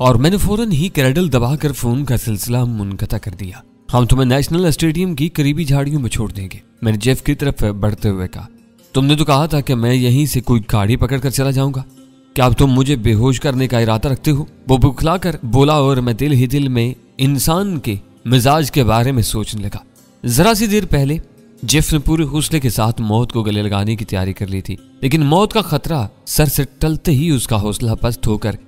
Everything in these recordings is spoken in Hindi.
और मैंने फौरन ही क्रैडल दबाकर फोन का सिलसिला मुनक़ता कर दिया। हम तुम्हें नेशनल स्टेडियम की करीबी झाड़ियों में छोड़ देंगे, मैंने जेफ की तरफ बढ़ते हुए कहा। तुमने तो कहा था कि मैं यहीं से कोई गाड़ी पकड़कर चला जाऊंगा। क्या अब तुम मुझे बेहोश करने का इरादा रखते हो? वो बुखलाकर बोला और मैं दिल ही दिल में इंसान के मिजाज के बारे में सोचने लगा। जरा सी देर पहले जेफ ने पूरे हौसले के साथ मौत को गले लगाने की तैयारी कर ली थी, लेकिन मौत का खतरा सर से टलते ही उसका हौसला पस्त होकर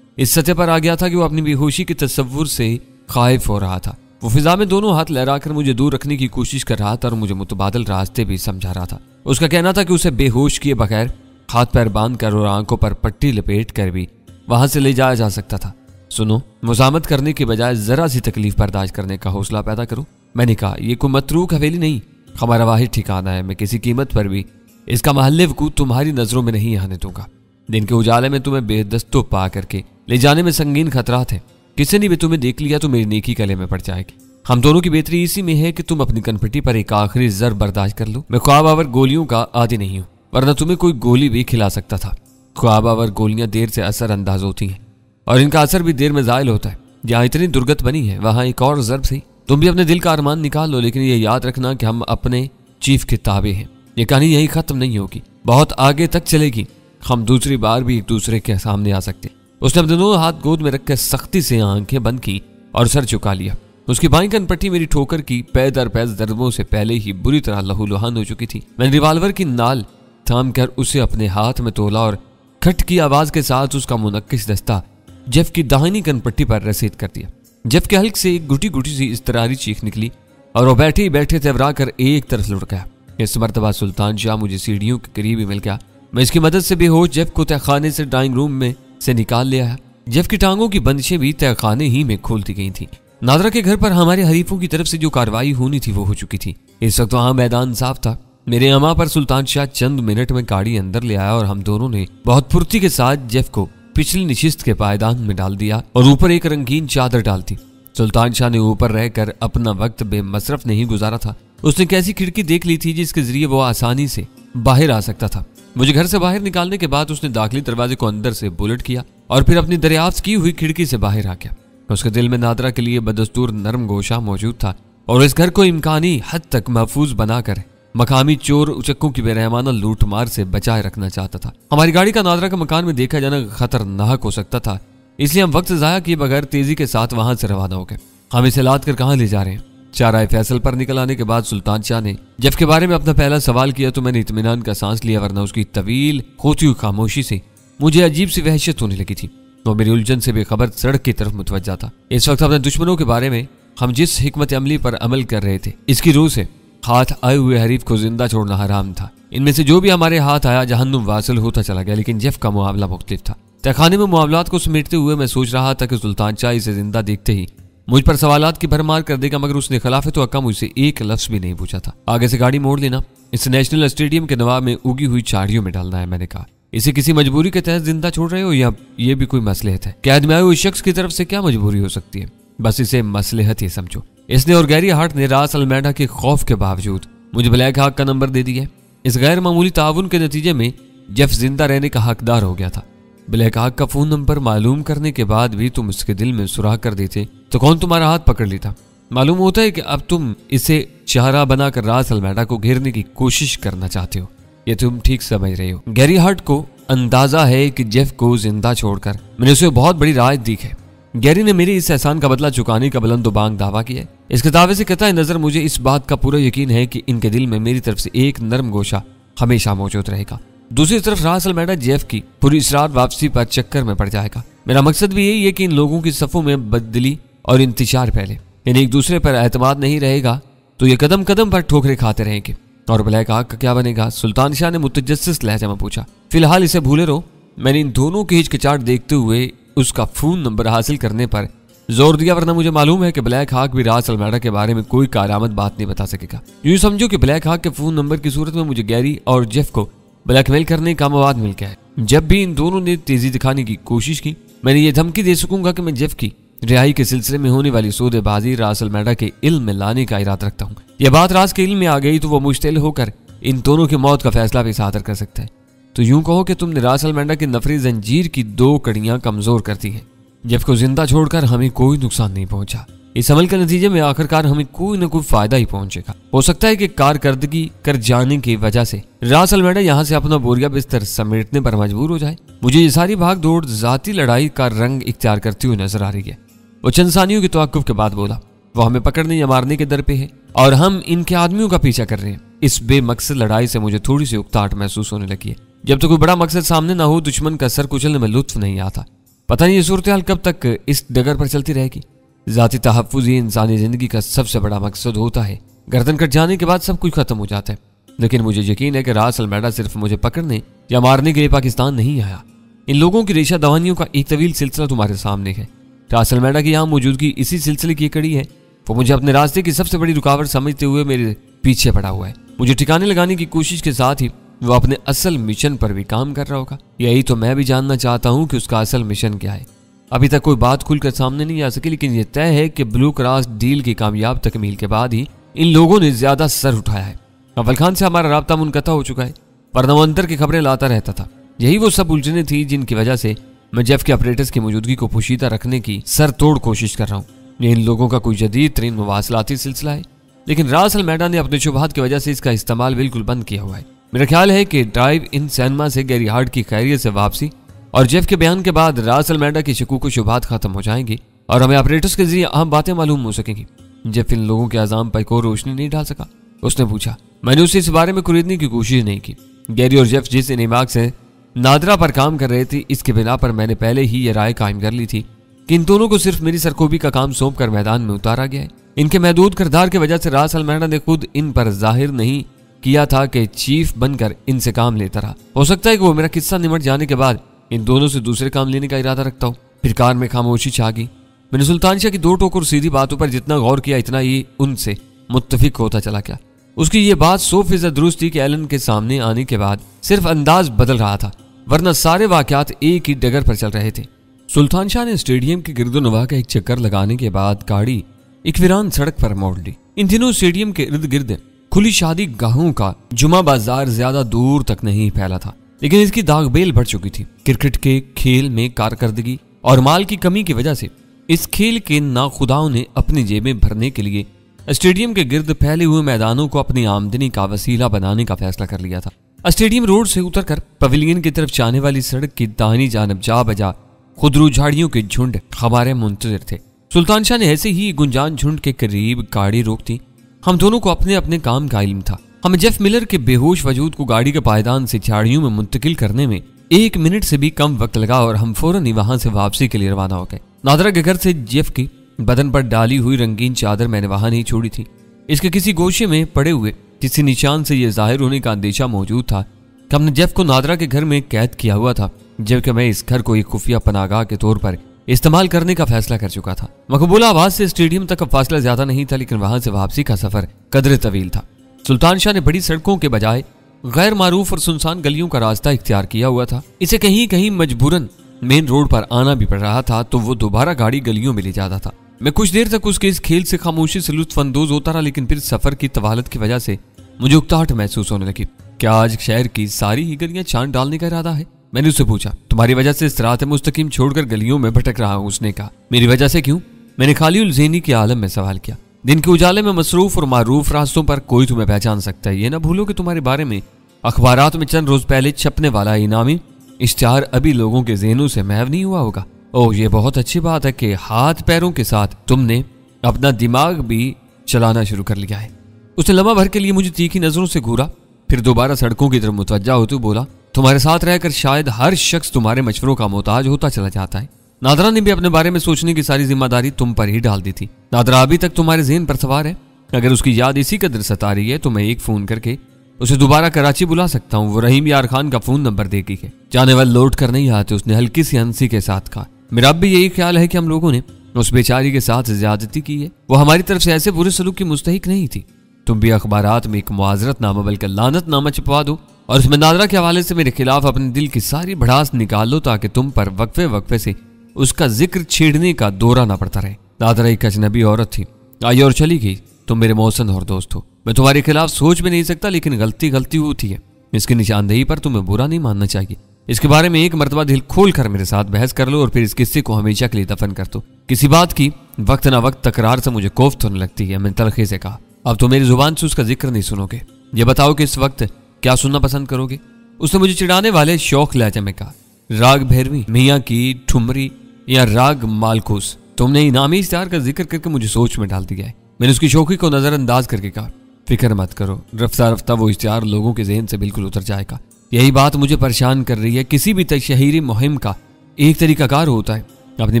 इस सतह पर आ गया था कि वो अपनी बेहोशी के तस्वुर से खाइफ हो रहा था। वो फिजा में दोनों हाथ लहराकर मुझे दूर रखने की कोशिश कर रहा था और मुझे मुतबादल रास्ते भी समझा रहा था। उसका कहना था कि उसे बेहोश किए बगैर हाथ पैर बांध कर और आंखों पर पट्टी लपेट कर भी वहां से ले जाया जा सकता था। सुनो, मुजामत करने के बजाय जरा सी तकलीफ बर्दाश्त करने का हौसला पैदा करो। मैंने कहा, यह कोई मतरूक हवेली नहीं, हमारा वाहिद ठिकाना है। मैं किसी कीमत पर भी इसका महल्ले वकूत तुम्हारी नजरों में नहीं आने दूंगा। दिन के उजाले में तुम्हें बेदस्तों पा करके ले जाने में संगीन खतरात है। किसी ने भी तुम्हें देख लिया तो मेरी नेकी गले में पड़ जाएगी। हम दोनों की बेहतरी इसी में है कि तुम अपनी कनपट्टी पर एक आखिरी जर बर्दाश्त कर लो। मैं ख्वाब आवर गोलियों का आदी नहीं हूं, वरना तुम्हें कोई गोली भी खिला सकता था। ख्वाब आवर गोलियां देर से असर अंदाज होती हैं और इनका असर भी देर में जायल होता है। जहां इतनी दुर्गत बनी है वहां एक और जर्ब सही। तुम भी अपने दिल का अरमान निकाल लो, लेकिन ये याद रखना कि हम अपने चीफ के ताबे हैं। ये कहानी यही खत्म नहीं होगी, बहुत आगे तक चलेगी। हम दूसरी बार भी एक दूसरे के सामने आ सकते। उसने अपने दोनों हाथ गोद में रखकर सख्ती से आंखें बंद की और सर झुका लिया। उसकी बाईं कनपट्टी मेरी ठोकर की पै दर पै दर्दों से पहले ही बुरी तरह लहूलुहान हो चुकी थी। मैंने रिवाल्वर की नाल थाम कर उसे अपने हाथ में तोला और खट की आवाज के साथ उसका मुनक्किश दस्ता जेफ की दाहिनी कनपट्टी पर रसीद कर दिया। जेफ के हल्क से एक गुटी गुटी सी इस्तरारी चीख निकली और वो बैठे ही बैठे तेवरा कर एक तरफ लुढ़क गया। इस मर्तबा सुल्तान शाह मुझे सीढ़ियों के करीब ही मिल गया। मैं इसकी मदद से बेहोश जेफ को तहखाने से ड्राइंग रूम में से निकाल ले आया। जेफ की टांगों की बंदिशें भी तहखाने ही में खोलती गई थी। नादरा के घर पर हमारे हरीफों की तरफ से जो कार्रवाई होनी थी वो हो चुकी थी। इस वक्त वहां मैदान साफ था। मेरे अमा पर सुल्तान शाह चंद मिनट में गाड़ी अंदर ले आया और हम दोनों ने बहुत फुर्ती के साथ जेफ को पिछली निशिस्त के पायदान में डाल दिया और ऊपर एक रंगीन चादर डाल दी। सुल्तान शाह ने ऊपर रहकर अपना वक्त बेमसरफ नहीं गुजारा था। उसने कैसी खिड़की देख ली थी जिसके जरिए वो आसानी से बाहर आ सकता था। मुझे घर से बाहर निकालने के बाद उसने दाखिली दरवाजे को अंदर से बुलेट किया और फिर अपनी दरियाफ्त की हुई खिड़की से बाहर आ गया। उसके दिल में नादरा के लिए बदस्तूर नरम गोशा मौजूद था और इस घर को इम्कानी हद तक महफूज बनाकर मकामी चोर उचक्कों की बेरहमाना लूटमार से बचाए रखना चाहता था। हमारी गाड़ी का नादरा के मकान में देखा जाना खतरनाक हो सकता था, इसलिए हम वक्त जाया किए बगैर तेजी के साथ वहां से रवाना हो गए। हम इसे लाद कर कहां ले जा रहे हैं? चाराए फैसल पर निकल आने के बाद सुल्तान शाह ने जेफ के बारे में अपना पहला सवाल किया तो मैंने इत्मीनान का सांस लिया, वरना उसकी तवील होती हुई खामोशी से मुझे अजीब सी वहशत होने लगी थी। वो मेरी उलझन से बेखबर सड़क की तरफ मुतवज्जा था। इस वक्त अपने दुश्मनों के बारे में हम जिस हिकमत अमली पर अमल कर रहे थे, इसकी रूह से हाथ आए हुए हरीफ को जिंदा छोड़ना हराम था। इनमें से जो भी हमारे हाथ आया जहन्नुम वासिल होता चला गया, लेकिन जेफ का मुआवला मुख्तलिफ था। तहखाने में मामलात को समेटते हुए मैं सोच रहा था कि सुल्तान शाह इसे जिंदा देखते ही मुझ पर सवालात की भरमार कर देगा, मगर उसने खिलाफत तो अक्का मुझसे एक लफ्ज भी नहीं पूछा था। आगे से गाड़ी मोड़ लेना, इसे नेशनल स्टेडियम के नवाब में उगी हुई झाड़ियों में डालना है। मैंने कहा, इसे किसी मजबूरी के तहत जिंदा छोड़ रहे हो या ये भी कोई मसलहत है? कैद में आए हुए शख्स की तरफ से क्या मजबूरी हो सकती है? बस इसे मसलहत ही समझो। इसने और गैरी हार्ट ने रास अलमेडा के खौफ के बावजूद मुझे ब्लैक हाक का नंबर दे दिया। इस गैर मामूली ताउन के नतीजे में जेफ जिंदा रहने का हकदार हो गया था। ब्लैक हाक का फोन नंबर मालूम करने के बाद भी तुम इसके दिल में सुराख कर देते तो कौन तुम्हारा हाथ पकड़ लेता? मालूम होता है कि अब तुम इसे चारा बनाकर रास अलमेडा को घेरने की कोशिश करना चाहते हो। ये तुम ठीक समझ रहे हो। गैरी हार्ट को अंदाजा है कि जेफ को जिंदा छोड़कर मैंने उसे बहुत बड़ी राहत दी है। गैरी ने मेरे इस एहसान का बदला चुकाने का बुलंदोबांग दावा किया है। इसके दावे से कतई नजर मुझे इस बात का पूरा यकीन है कि इनके दिल में मेरी तरफ से एक नरम गोशा हमेशा मौजूद रहेगा। दूसरी तरफ रास अलमेडा जेफ की पूरी इसरार वापसी पर चक्कर में पड़ जाएगा। मेरा मकसद भी यही है कि इन लोगों की सफों में बददिली और इंतजार फैले। यानी एक दूसरे पर एतमाद नहीं रहेगा तो ये कदम कदम पर ठोकरे खाते रहेंगे। और ब्लैक हाक का क्या बनेगा? सुल्तान शाह ने मुतजस्सिस लहजा में पूछा। फिलहाल इसे भूले रहो। मैंने इन दोनों की हिचकिचाहट देखते हुए उसका फोन नंबर हासिल करने पर जोर दिया, वरना मुझे मालूम है कि ब्लैक हाक भी रास अलमेडा के बारे में कोई कारामद बात नहीं बता सकेगा। यूं समझो कि ब्लैक हाक के फोन नंबर की सूरत में मुझे गैरी और जेफ को ब्लैकमेल करने का मवाद मिल गया है। जब भी इन दोनों ने तेजी दिखाने की कोशिश की, मैंने ये धमकी दे सकूंगा कि मैं जेफ की रिहाई के सिलसिले में होने वाली सौदेबाजी रास अलमेडा के इल्म में लाने का इरादा रखता हूँ। यह बात रास के इल्म में आ गई तो वो मुश्तिल होकर इन दोनों की मौत का फैसला भी सादर कर सकता है। तो यूं कहो कि तुमने रास अलमेडा की नफरी जंजीर की 2 कड़ियां कमजोर कर दी हैं। जेफ को जिंदा छोड़कर हमें कोई नुकसान नहीं पहुंचा। इस अमल के नतीजे में आखिरकार हमें कोई न कोई फायदा ही पहुंचेगा। हो सकता है कि कारकर्दगी कर जाने की वजह से रास अलमेडा यहाँ से अपना बोरिया बिस्तर समेटने पर मजबूर हो जाए। मुझे ये सारी भाग दौड़ जाती लड़ाई का रंग इख्तियार करती हुई नजर आ रही है। वो चंद सानियों की तवक्कुफ के बाद बोला, वो हमें पकड़ने या मारने के दर पे है और हम इनके आदमियों का पीछा कर रहे हैं। इस बेमकसद लड़ाई से मुझे थोड़ी सी उकताहट महसूस होने लगी है। जब तक कोई बड़ा मकसद सामने ना हो, दुश्मन का सर कुचलने में लुत्फ नहीं आता। पता नहीं ये सूरत हाल कब तक इस डगर पर चलती रहेगी। जाती तहफ्फुज़ ही इंसानी जिंदगी का सबसे बड़ा मकसद होता है। गर्दन कट जाने के बाद सब कुछ खत्म हो जाता है। लेकिन मुझे यकीन है कि रास अलमेडा सिर्फ मुझे पकड़ने या मारने के लिए पाकिस्तान नहीं आया। इन लोगों की रेशा दवानियों का एक तवील सिलसिला तुम्हारे सामने है। रास अलमेडा की यहाँ मौजूदगी इसी सिलसिले की कड़ी है। वो मुझे अपने रास्ते की सबसे बड़ी रुकावट समझते हुए मेरे पीछे पड़ा हुआ है। मुझे ठिकाने लगाने की कोशिश के साथ ही वो अपने असल मिशन पर भी काम कर रहा होगा। यही तो मैं भी जानना चाहता हूँ कि उसका असल मिशन क्या है। अभी तक कोई बात खुलकर सामने नहीं आ सकी, लेकिन यह तय है कि ब्लू क्रॉस डील की कामयाब तकमील के बाद ही इन लोगों ने ज्यादा सर उठाया है। अव्वल खान से हमारा राब्ता मुनक़ता हो चुका है, वरना वो अंतर की खबरें लाता रहता था। यही वो सब उलझने थी जिनकी वजह से मैं जेफ के ऑपरेटर्स की मौजूदगी को पोशीदा रखने की सर तोड़ कोशिश कर रहा हूँ। ये इन लोगों का कोई जदीद तरीन मवासलाती सिलसिला है, लेकिन रास अलमेडा ने अपने शुबहात की वजह से इसका इस्तेमाल बिल्कुल बंद किया हुआ है। मेरा ख्याल है कि ड्राइव इन सिनेमा से गैरी हार्ट की खैरियत से वापसी और जेफ के बयान के बाद रास अलमेडा की शकूक व शुबहात खत्म हो जाएंगी और हमें ऑपरेटर्स के जरिए अहम बातें मालूम हो सकेंगी। जेफ इन लोगों के आज़ाम पर कोई रोशनी नहीं डाल सका। उसने पूछा। मैंने उसे इस बारे में कुरेदने की कोशिश नहीं की। गैरी और जेफ जिस इनेमाग से नादरा पर काम कर रहे थे, इसके बिना पर मैंने पहले ही यह राय कायम कर ली थी कि इन दोनों को सिर्फ मेरी सरकोबी का काम सौंप कर मैदान में उतारा गया है। इनके महदूद किरदार की वजह से रास अलमेडा ने खुद इन पर जाहिर नहीं किया था कि चीफ बनकर इनसे काम लेता रहा। हो सकता है कि वो मेरा किस्सा निमट जाने के बाद इन दोनों से दूसरे काम लेने का इरादा रखता हूँ। फिर कार में खामोशी छा गई। मैंने सुल्तान शाह की दो टोक और सीधी बातों पर जितना गौर किया, इतना ही उनसे मुत्तफिक होता चला गया। उसकी ये बात 100% दुरुस्त थी कि एलन के सामने आने के बाद सिर्फ अंदाज बदल रहा था, वरना सारे वाकयात एक ही डगर पर चल रहे थे। सुल्तान शाह ने स्टेडियम के गिरदोनवा का एक चक्कर लगाने के बाद गाड़ी एक वीरान सड़क पर मोड़ ली। इन दिनों स्टेडियम के इर्द गिर्द खुली शादी गाहों का जुमा बाजार ज्यादा दूर तक नहीं फैला था, लेकिन इसकी दागबेल बढ़ चुकी थी। क्रिकेट के खेल में कारकर्दगी और माल की कमी की वजह से इस खेल के नाखुदाओं ने अपनी जेबें भरने के लिए स्टेडियम के गिर्द फैले हुए मैदानों को अपनी आमदनी का वसीला बनाने का फैसला कर लिया था। स्टेडियम रोड से उतरकर पवेलियन की तरफ जाने वाली सड़क की दाहिनी जानब जा बजा खुदरू झाड़ियों के झुंड हमारे मुंतजिर थे। सुल्तान शाह ने ऐसे ही गुंजान झुंड के करीब गाड़ी रोक दी। हम दोनों को अपने अपने काम का इल्म था। हमें जेफ मिलर के बेहोश वजूद को गाड़ी के पायदान से झाड़ियों में मुंतकिल करने में 1 मिनट से भी कम वक्त लगा और हम फौरन ही वहां से वापसी के लिए रवाना हो गए। नादरा के घर से जेफ की बदन पर डाली हुई रंगीन चादर मैंने वहां नहीं छोड़ी थी। इसके किसी गोशे में पड़े हुए किसी निशान से यह जाहिर होने का अंदेशा मौजूद था कि हमने जेफ को नादरा के घर में कैद किया हुआ था, जबकि मैं इस घर को एक खुफिया पनागाह के तौर पर इस्तेमाल करने का फैसला कर चुका था। मकबूला आवाज से स्टेडियम तक का फासला ज्यादा नहीं था, लेकिन वहां से वापसी का सफर कदरे तवील था। सुल्तान शाह ने बड़ी सड़कों के बजाय गैर मारूफ और सुनसान गलियों का रास्ता इख्तियार किया हुआ था। इसे कहीं कहीं मजबूरन मेन रोड पर आना भी पड़ रहा था, तो वो दोबारा गाड़ी गलियों में ले जाता था। मैं कुछ देर तक उसके इस खेल से खामोशी से लुत्फ अंदोज होता रहा, लेकिन फिर सफर की तवालत की वजह से मुझे उकताहट महसूस होने लगी। क्या आज शहर की सारी ही गलियां चांद डालने का इरादा है? मैंने उससे पूछा। तुम्हारी वजह से सिरात मुस्तकीम छोड़कर गलियों में भटक रहा हूं, उसने कहा। मेरी वजह से क्यों? मैंने खाली उलझेनी के आलम में सवाल किया। दिन के उजाले में मसरूफ और मारूफ रास्तों पर कोई तुम्हें पहचान सकता है। ये ना भूलो कि तुम्हारे बारे में अखबारात में चंद रोज पहले छपने वाला इनामी इश्तिहार अभी लोगों के ज़हनों से महव नहीं हुआ होगा। ओह, ये बहुत अच्छी बात है कि हाथ पैरों के साथ तुमने अपना दिमाग भी चलाना शुरू कर लिया है। उसने लम्हा भर के लिए मुझे तीखी नजरों से घूरा, फिर दोबारा सड़कों की तरफ मुतवज्जा होते बोला, तुम्हारे साथ रहकर शायद हर शख्स तुम्हारे मशवरों का मोहताज होता चला जाता है। नादरा ने भी अपने बारे में सोचने की सारी जिम्मेदारी तुम पर ही डाल दी थी। नादरा अभी तक तुम्हारे ज़हन पर सवार है। अगर उसकी याद इसी कदर सता रही है तो मैं एक फोन करके उसे दोबारा कराची बुला सकता हूँ। वो रहीम यार खान का फोन नंबर देगी है। जाने वाले लौट कर नहीं आते, उसने हल्की सी हंसी के साथ कहा। मेरा अब भी यही ख्याल है कि हम लोगों ने उस बेचारी के साथ ज्यादती की है। वो हमारी तरफ से ऐसे बुरे सलूक की मुस्तहिक नहीं थी। तुम भी अखबारात में एक मुआजरत नामा बल्कि लानत नामा छपवा दो और उसमें नादरा के हवाले से मेरे खिलाफ अपने दिल की सारी भड़ास निकाल लो, ताकि तुम पर वक्फे वक्फे से उसका जिक्र छेड़ने का दौरा ना पड़ता रहे। नादरा एक अजनबी औरत थी, आई और चली गई। तुम मेरे मोहसन और दोस्त हो। मैं तुम्हारे खिलाफ सोच भी नहीं सकता, लेकिन गलती गलती होती है। इसकी निशानदेही पर तुम्हें बुरा नहीं मानना चाहिए। इसके बारे में एक मर्तबा दिल खोल कर मेरे साथ बहस कर लो और फिर इस किस्से को हमेशा के लिए दफन कर दो। किसी बात की वक्त ना वक्त तकरार से मुझे कोफ्त होने लगती है। मैंने तलखी से कहा, अब तो मेरी जुबान से उसका जिक्र नहीं सुनोगे। ये बताओ कि इस वक्त क्या सुनना पसंद करोगे? उसने मुझे चिढ़ाने वाले शौक लहजे में कहा, राग भैरवी, मियाँ की ठुमरी या राग मालकूस? तुमने इनामी इश्तिहार का जिक्र करके मुझे सोच में डाल दिया है। मैंने उसकी शौकी को नजरअंदाज करके कहा, फिक्र मत करो, रफ्ता रफ्ता वो इश्तिहार लोगों के जहन से बिल्कुल उतर जाएगा। यही बात मुझे परेशान कर रही है। किसी भी तशहीरी मुहिम का एक तरीकाकार होता है। अपनी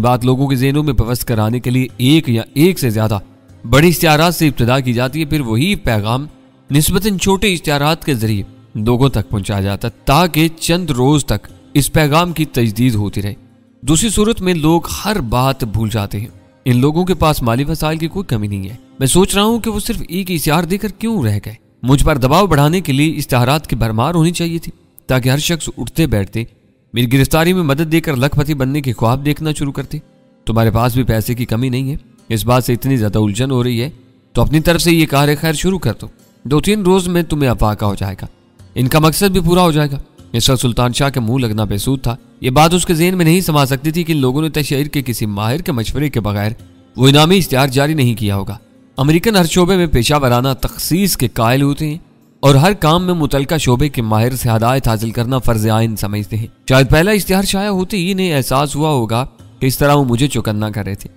बात लोगों के जहनों में पवस्त कराने के लिए एक या एक से ज्यादा बड़ी इश्तिहारात से इब्तिदा की जाती है, फिर वही पैगाम निस्बतन छोटे इश्तिहारात के जरिए लोगों तक पहुंचाया जाता है ताकि चंद रोज तक इस पैगाम की तजदीद होती रहे। दूसरी सूरत में लोग हर बात भूल जाते हैं। इन लोगों के पास माली वसाइल की कोई कमी नहीं है। मैं सोच रहा हूं कि वो सिर्फ एक इश्तिहार देकर क्यों रह गए। मुझ पर दबाव बढ़ाने के लिए इश्तिहारात की भरमार होनी चाहिए थी ताकि हर शख्स उठते बैठते मेरी गिरफ्तारी में मदद देकर लखपति बनने के ख्वाब देखना शुरू करते। तुम्हारे पास भी पैसे की कमी नहीं है। इस बात से इतनी ज्यादा उलझन हो रही है तो अपनी तरफ से ये कार खैर शुरू कर दो। 2-3 रोज में तुम्हें अफाका हो जाएगा, इनका मकसद भी पूरा हो जाएगा। इस वक्त सुल्तान शाह के मुंह लगना बेसूद था। ये बात उसके ज़हन में नहीं समा सकती थी कि इन लोगों ने तशहीर के किसी माहिर के मशवरे के बगैर वो इनामी इश्तिहार जारी नहीं किया होगा। अमेरिकन हर शोबे में पेशा वराना तखसीस के कायल होते हैं और हर काम में मुतलका शोबे के माहिर से हदायत हासिल करना फर्ज आइन समझते हैं। शायद पहला इश्तिहार शाया होते ही इन्हें एहसास हुआ होगा कि इस तरह वो मुझे चौकन्ना कर रहे थे।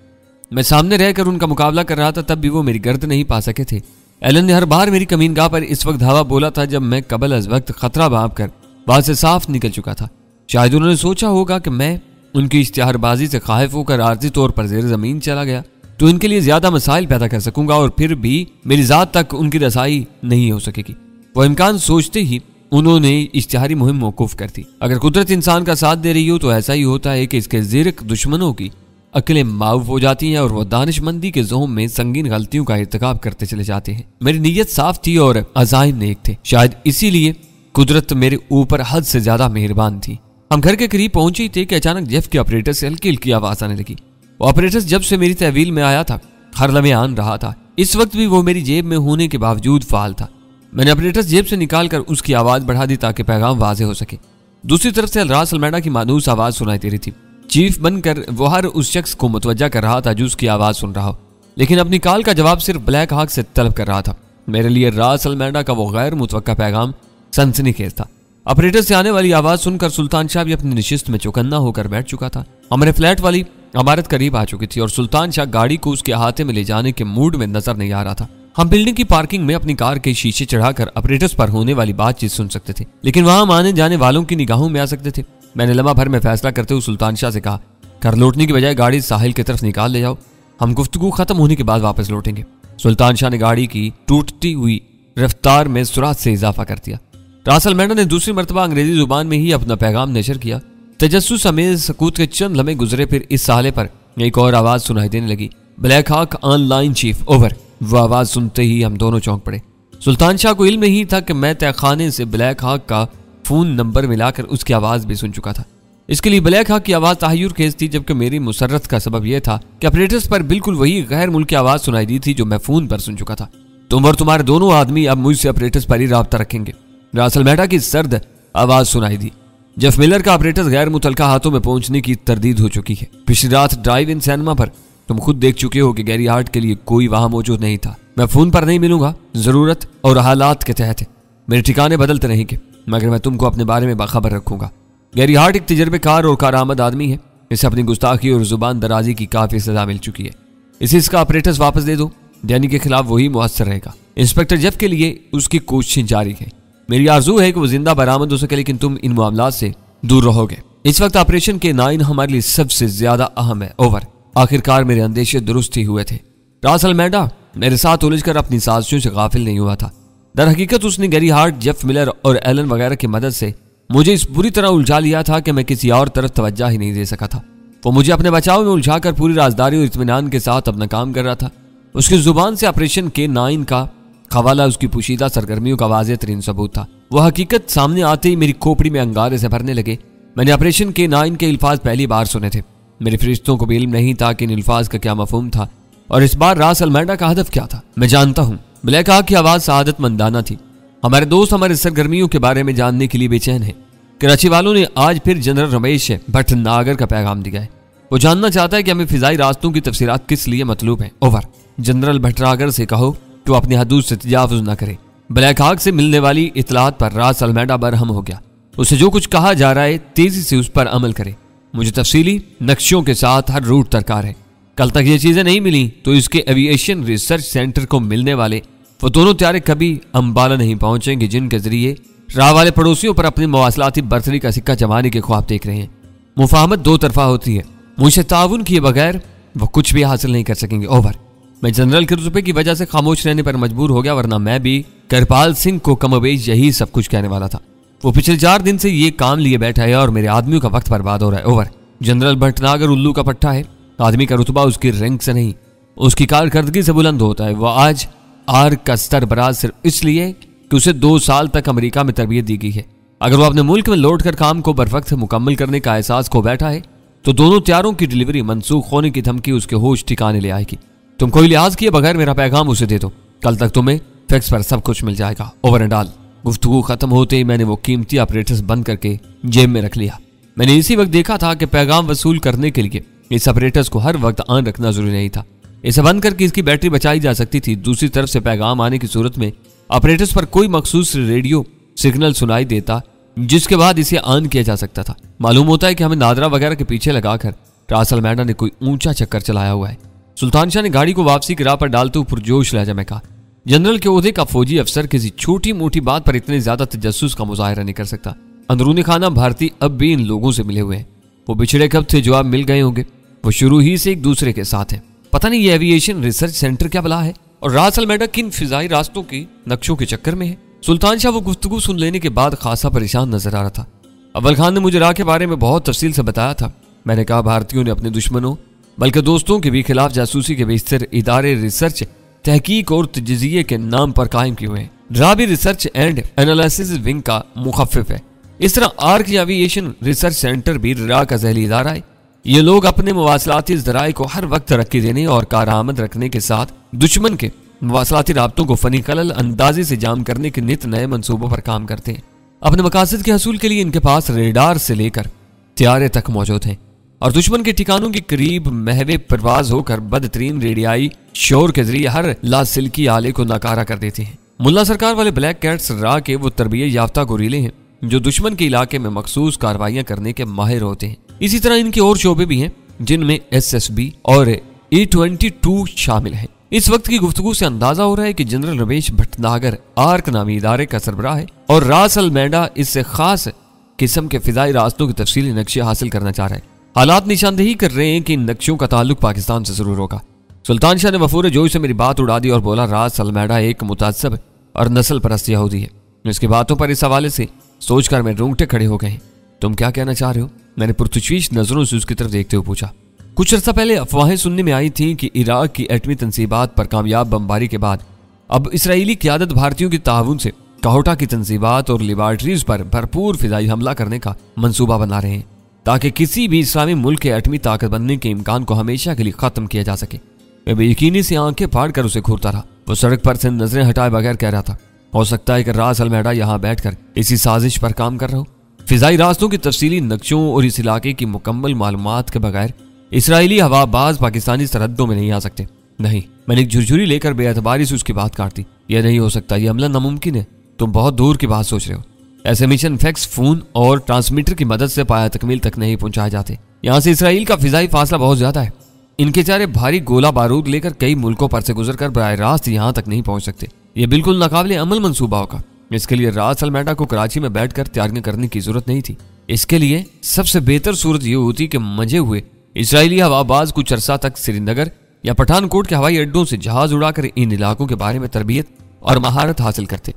मैं सामने रहकर उनका मुकाबला कर रहा था, तब भी वो मेरी गर्द नहीं पा सके थे। एलन ने हर बार मेरी कमीनगाह पर इस वक्त धावा बोला था जब मैं कबल अज वक्त खतरा भाप कर बात से साफ निकल चुका था। शायद उन्होंने सोचा होगा कि मैं उनकी इश्तिहारबाजी से खाइफ होकर आर्जी तौर पर ज़ेर ज़मीन चला गया तो इनके लिए ज्यादा मसाइल पैदा कर सकूंगा और फिर भी मेरी जात तक उनकी रसाई नहीं हो सकेगी। वो इम्कान सोचते ही उन्होंने इश्तिहारी मुहिम मौकूफ कर दी। अगर कुदरत इंसान का साथ दे रही हो तो ऐसा ही होता है कि इसके ज़िरक दुश्मनों की अकलें माऊफ हो जाती हैं और वो दानिशमंदी के ज़ोम में संगीन गलतियों का इर्तिकाब करते चले जाते हैं। मेरी नीयत साफ थी और अज़ाइम नेक थे। शायद इसीलिए कुदरत मेरे ऊपर हद से ज्यादा मेहरबान थी। हम घर के करीब पहुंचे ही थे कि अचानक जेफ के ऑपरेटर से हल्की हल्की आवाज आने लगी। वो ऑपरेटर जब से मेरी तहवील में आया था हर लम्हे आन रहा था। इस वक्त भी वो मेरी जेब में होने के बावजूद फाल था। मैंने ऑपरेटर जेब से निकाल कर उसकी आवाज बढ़ा दी ताकि पैगाम वाजे हो सके। दूसरी तरफ से अलरास अलमैडा की मानूस आवाज सुनाई दे रही थी। चीफ बनकर वो हर उस शख्स को मुतवज्जा कर रहा था जो उसकी आवाज सुन रहा हो, लेकिन अपनी कॉल का जवाब सिर्फ ब्लैक हॉक से तलब कर रहा था। मेरे लिए रास अलमैडा का वो गैर मुतवक्का पैगाम सनसनीखेज था। ऑपरेटर से आने वाली आवाज सुनकर सुल्तान शाह भी अपनी नशिस्त में चौकन्ना होकर बैठ चुका था। हमारे फ्लैट वाली इमारत करीब आ चुकी थी और सुल्तान शाह गाड़ी को उसके अहाते में ले जाने के मूड में नजर नहीं आ रहा था। हम बिल्डिंग की पार्किंग में अपनी कार के शीशे चढ़ाकर ऑपरेटर्स पर होने वाली बातचीत सुन सकते थे, लेकिन वहां आने जाने वालों की निगाहों में आ सकते थे। मैंने लम्हा भर में फैसला करते हुए सुल्तान शाह से कहा, घर लौटने की बजाय गाड़ी साहिल की तरफ निकाल ले जाओ, हम गुफ्तगू खत्म होने के बाद वापस लौटेंगे। सुल्तान शाह ने गाड़ी की टूटती हुई रफ्तार में सुरात से इजाफा कर दिया। रास अलमैडा ने दूसरी मरतबा अंग्रेजी जुबान में ही अपना पैगाम नशर किया। तजस्सुस समेत सकूत के चंद लम्हे गुजरे, फिर इस साले पर एक और आवाज सुनाई देने लगी, black hawk online chief, over. वो आवाज सुनते ही हम दोनों चौंक पड़े। सुल्तान शाह को इल्म नहीं था कि मैं तहखाने से ब्लैक हॉक का फोन नंबर मिलाकर उसकी आवाज भी सुन चुका था। इसके लिए ब्लैक हॉक की आवाज ताहयुर खेज थी, जबकि मेरी मुसर्रत का सबब यह था कि ऑपरेटर्स पर बिल्कुल वही गैर मुल्की आवाज सुनाई दी थी जो मैं फोन पर सुन चुका था। तुम और तुम्हारे दोनों आदमी अब मुझसे ऑपरेटर्स पर ही राब्ता रखेंगे। रास अलमैडा की सर्द आवाज सुनाई दी। जेफ मिलर का ऑपरेटर्स गैर मुतलका हाथों में पहुंचने की तरदीद हो चुकी है। पिछली रात ड्राइव इन सिनेमा पर तुम खुद देख चुके हो कि गैरी हार्ट के लिए कोई वहां मौजूद नहीं था। मैं फोन पर नहीं मिलूंगा, जरूरत और हालात के तहत मेरे ठिकाने बदलते रहेंगे, मगर मैं तुमको अपने बारे में बाखबर रखूंगा। गैरी हार्ट एक तजर्बेकार और कारआमद आदमी है। इसे अपनी गुस्ताखी और जुबान दराजी की काफी सजा मिल चुकी है। इसे इसका ऑपरेटर्स वापस दे दो, डैनी के खिलाफ वही मुअस्सर रहेगा। इंस्पेक्टर जेफ के लिए उसकी कोशिशें जारी है। मेरी आरजू है कि वो जिंदा बरामद हो सके, लेकिन तुम इन मामलात से दूर रहोगे। इस वक्त ऑपरेशन के 9 हमारे लिए सबसे ज्यादा अहम है, ओवर। आखिरकार मेरे अंदेशे दुरुस्त ही हुए थे। रास अलमैडा मेरे साथ उलझकर अपनी साजिशों से गाफिल नहीं हुआ था। दर हकीकत उसने गैरी हार्ट, जेफ मिलर और एलन वगैरह की मदद से मुझे इस बुरी तरह उलझा लिया था कि मैं किसी और तरफ तवज्जो ही नहीं दे सका था। वो मुझे अपने बचाव में उलझाकर पूरी राजदारी और इत्मीनान के साथ अपना काम कर रहा था। उसकी जुबान से ऑपरेशन के 9 का हवाला उसकी पोशीदा सरगर्मियों का वाज़ेह तरीन सबूत था। वह हकीकत सामने आते ही मेरी खोपड़ी में अंगारे से भरने लगे। मैंने ऑपरेशन के 9 के अल्फाज पहली बार सुने थे। मेरे फरिश्तों को भी इल्म नहीं था कि इन अल्फाज का क्या मफहूम था और इस बार रास अलमैडा का हदफ क्या था। मैं जानता हूँ ब्लैक हॉक की आवाज सआदतमंदाना थी। हमारे दोस्त हमारे सरगर्मियों के बारे में जानने के लिए बेचैन है। कराची वालों ने आज फिर जनरल रमेश भटनागर का पैगाम दिया है। वो जानना चाहता है कि हमें फिजाई रास्तों की तफसीरात किस लिए मतलूब है। ओवर। जनरल भटनागर से कहो कि वो अपनी हदूद से तजावुज न करे। ब्लैक हॉक से मिलने वाली इतलात पर रास अलमेडा बरहम हो गया। उसे जो कुछ कहा जा रहा है तेजी से उस पर अमल करे। मुझे तफसीली नक्शों के साथ हर रूट दरकार है। कल तक ये चीजें नहीं मिली तो इसके एविएशन रिसर्च सेंटर को मिलने वाले वो दोनों त्यारे कभी अंबाला नहीं पहुंचेंगे जिनके जरिए राह वाले पड़ोसियों पर अपनी मवासलाती बर्तरी का सिक्का जमाने के ख्वाब देख रहे हैं। मुफाहमत दो तरफा होती है। मुझसे ताउन किए बगैर वो कुछ भी हासिल नहीं कर सकेंगे। ओवर। मैं जनरल के रुतबे की वजह से खामोश रहने पर मजबूर हो गया, वरना मैं भी करपाल सिंह को कमोबेश यही सब कुछ कहने वाला था। वो पिछले 4 दिन से ये काम लिए बैठा है और मेरे आदमियों का वक्त बर्बाद हो रहा है। ओवर। जनरल भटनागर उल्लू का पट्टा है। आदमी का रुतबा उसकी रैंक से नहीं, उसकी कारकर्दगी से बुलंद होता है। वह आज आर का सरबराज सिर्फ इसलिए कि उसे 2 साल तक अमेरिका में तरबियत दी गई है। अगर वो अपने मुल्क में लौटकर काम को बरवक्त मुकम्मल करने का एहसास खो बैठा है तो दोनों त्यारों की डिलीवरी मनसूख होने की धमकी उसके होश ठिकाने ले आएगी। तुम कोई लिहाज किए बगैर मेरा पैगाम उसे दे दो। कल तक तुम्हें फैक्स पर सब कुछ मिल जाएगा। Over and all. गुफ्तगू खत्म होते ही मैंने वो कीमती ऑपरेटर्स बंद करके जेब में रख लिया। मैंने इसी वक्त देखा था कि पैगाम वसूल करने के लिए इस ऑपरेटर्स को हर वक्त ऑन रखना जरूरी नहीं था। इसे बंद करके इसकी बैटरी बचाई जा सकती थी। दूसरी तरफ से पैगाम आने की सूरत में ऑपरेटर्स पर कोई मखसूस रेडियो सिग्नल सुनाई देता जिसके बाद इसे ऑन किया जा सकता था। मालूम होता है कि हमें नादरा वगैरह के पीछे लगाकर रास अलमेडा ने कोई ऊंचा चक्कर चलाया हुआ है। सुल्तान शाह ने गाड़ी को वापसी की राह पर डालते हुए पुरजोश लहजा में कहा, जनरल के ओहदे का फौजी अफसर किसी छोटी मोटी बात पर इतने ज्यादा तजस्सुस का मुजाहिरा नहीं कर सकता। अंदरूनी खाना भारतीय अब भी इन लोगों से मिले हुए हैं। वो बिछड़े कब थे जो आप मिल गए होंगे। वो शुरू ही से एक दूसरे के साथ हैं। पता नहीं ये एविएशन रिसर्च सेंटर क्या बला है और रास अलमेडा किन फिजाई रास्तों की नक्शों के चक्कर में है। सुल्तान शाह वो गुफ्तगू सुन लेने के बाद खासा परेशान नजर आ रहा था। अव्वल खान ने मुझे राह के बारे में बहुत तफसील से बताया था। मैंने कहा, भारतीयों ने अपने दुश्मनों बल्कि दोस्तों के भी खिलाफ जासूसी के बेशतर इदारे रिसर्च तहकीक और तजज़िये के नाम पर कायम किए हुए हैं। ड्रा भी रिसर्च एंड एनालिसिस विंग का मुखफ़िफ है। इस तरह आर्क एविएशन रिसर्च सेंटर भी रा का ज़हली इदारा है। ये लोग अपने मवासलाती ज़राए को हर वक्त तरक्की देने और कारआमद रखने के साथ दुश्मन के मवासलाती राब्तों को फनी खलल अंदाजे से जाम करने के नित नए मंसूबों पर काम करते हैं। अपने मकासद के हसूल के लिए इनके पास रेडार से लेकर त्यारे तक मौजूद हैं और दुश्मन के ठिकानों के करीब महवे परवाज होकर बदतरीन रेडियाई शोर के जरिए हर लासिल्की आले को नाकारा कर देते हैं। मुल्ला सरकार वाले ब्लैक कैट्स रा के वो तरबियत याफ्ता गोरीले हैं जो दुश्मन के इलाके में मखसूस कार्रवाइयां करने के माहिर होते हैं। इसी तरह इनके और शोबे भी हैं जिनमें SSB और E-22 शामिल हैं। इस वक्त की गुफ्तगू से अंदाजा हो रहा है कि जनरल रमेश भटनागर आर्क नामी इदारे का सरबराह है और रास अलमेडा इससे खास किस्म के फिजाई रास्तों के तफसीली नक्शे हासिल करना चाह रहा है। हालात निशानदेही कर रहे हैं कि इन नक्शों का ताल्लुक पाकिस्तान से जरूर होगा। सुल्तान शाह ने वफूर जोश से मेरी बात उड़ा दी और बोला, रास अलमेडा एक मुतासब और नस्ल परस्त यहूदी है। इसकी बातों पर इस हवाले से सोचकर मेरे रोंगटे खड़े हो गए। तुम क्या कहना चाह रहे हो? मैंने पुरतशवीश नजरों से उसकी तरफ देखते हुए पूछा। कुछ अर्सा पहले अफवाहें सुनने में आई थी कि इराक की एटमी तंसीबात पर कामयाब बमबारी के बाद अब इसराइली क़यादत भारतीयों की ताउन से काहोटा की तंसीबात और लेबॉर्ट्रीज पर भरपूर फिजाई हमला करने का मंसूबा बना रहे हैं ताकि किसी भी इस्लामी मुल्क के एटमी ताकत बनने के इम्कान को हमेशा के लिए खत्म किया जा सके। मैं बेयकीनी से आंखें फाड़ कर उसे घूरता रहा। वो सड़क पर से नजरें हटाए बगैर कह रहा था, हो सकता है कि रास अलमेडा यहाँ बैठकर इसी साजिश पर काम कर रहा हो। फिजाई रास्तों की तफसीली नक्शों और इस इलाके की मुकम्मल मालूमात के बगैर इसराइली हवाबाज पाकिस्तानी सरहदों में नहीं आ सकते। नहीं, मैंने एक झुरझुरी लेकर बेअतबारी से उसकी बात काट दी। यह नहीं हो सकता, यह अमला नामुमकिन है। तुम बहुत दूर की बात सोच रहे हो। ऐसे मिशन फैक्स, फोन और ट्रांसमीटर की मदद से पाया तकमील तक नहीं पहुंचाए जाते। यहाँ से इसराइल का फिजाई फासला बहुत ज्यादा है। इनके चारे भारी गोला बारूद लेकर कई मुल्कों पर से गुजर कर बराह रास्त यहाँ तक नहीं पहुंच सकते। ये बिल्कुल नाकाबिले अमल मंसूबा होगा। इसके लिए रास अलमेडा को कराची में बैठकर तैयारियां करने की जरूरत नहीं थी। इसके लिए सबसे बेहतर सूरत यह होती कि मजे हुए इसराइली हवाबाज कुछ अरसा तक श्रीनगर या पठानकोट के हवाई अड्डों से जहाज उड़ाकर इन इलाकों के बारे में तरबियत और महारत हासिल करते।